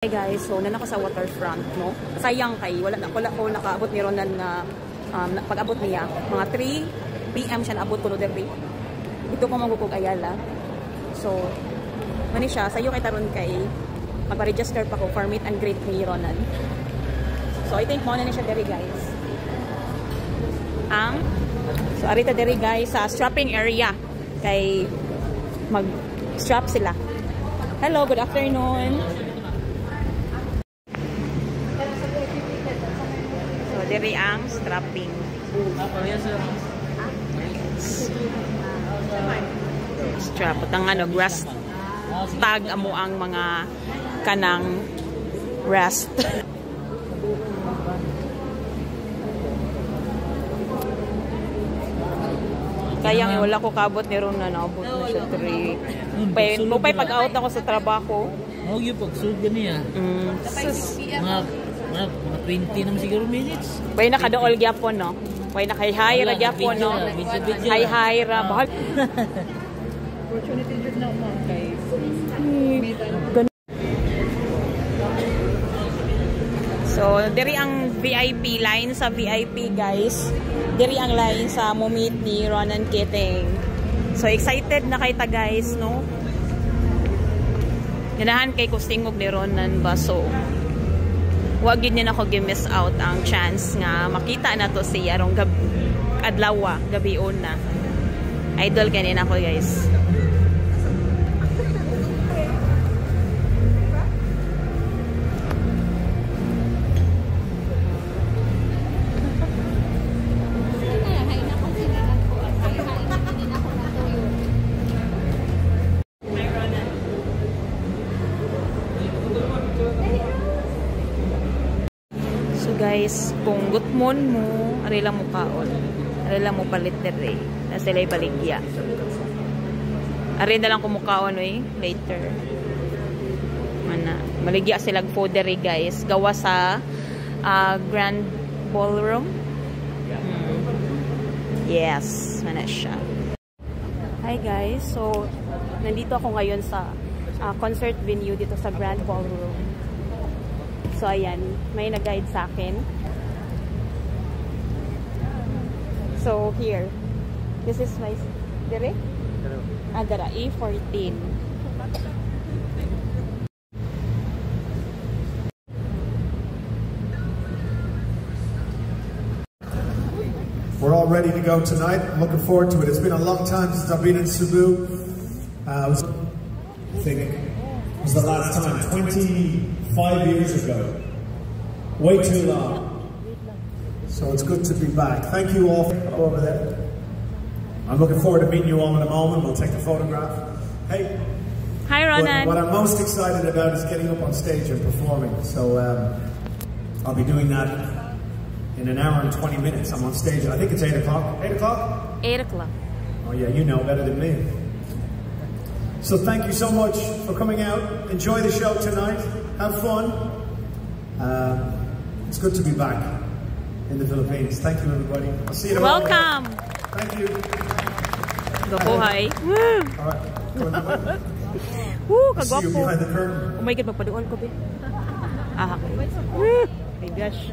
Hey guys, so nan ako sa waterfront, no? Sayang kay wala ko nakaabot ni Ronan na pag-abot niya mga 3 PM siya naabot ko no diri. Ito ko magukog Ayala. So mani siya sayo kay taron kay magpa-register pa ko for meet and greet ni Ronan. So I think mo na ni siya diri guys. So arita diri guys sa strapping area kay mag-strap sila. Hello, good afternoon. Diri ang strapping. Strap. At ang grass tag amo ang mga kanang rest. Kayang wala ko kabot ni Ron na naabot na siya 3. Mupay pag-out ako sa trabaho. Yung pag-sugod niya. Mga 20 naman siguro minutes. Pwede nakadool gyapon, no? Pwede naka-hi-hi gyapon, no? Hi-hi ra. Bahal. Opportunity dyan na mo, guys. So, diri ang VIP line sa VIP, guys. Diri ang line sa mo-meet ni Ronan Kiting. So, excited na kay ta, guys, no? Ganahan kay kustingog ni Ronan ba, so wag yun ako gi-miss out ang chance nga makita na to siya rong adlaw gabi una. Idol kanin ako guys. Guys, kung gutmon mo, ari lang mo kaon. Ari lang mo palit dere. Na sila'y baligya. Ari na lang kumukaon later. Mana, maligya sila fodere guys. Gawa sa Grand Ballroom. Yes, mana siya. Hi guys, so nandito ako ngayon sa concert venue dito sa Grand Ballroom. So, ayan. May nag-guide sa akin. So, here. This is my... Dire? Dara. A14. We're all ready to go tonight. I'm looking forward to it. It's been a long time since I've been in Cebu. I think it was the last time. 25 years ago. Way too long. So it's good to be back. Thank you all for over there. I'm looking forward to meeting you all in a moment. We'll take a photograph. Hey. Hi, Ronan. What I'm most excited about is getting up on stage and performing. So I'll be doing that in an hour and 20 minutes. I'm on stage. I think it's 8 o'clock. 8 o'clock? 8 o'clock. Oh yeah, you know better than me. So thank you so much for coming out. Enjoy the show tonight. Have fun. It's good to be back in the Philippines. Thank you, everybody. I'll see you tomorrow. Welcome. Thank you. Gabuhay. All right. Woo, See you kagwapo. behind the curtain. Oh my God, magpaduol ko, be. Okay. My gosh.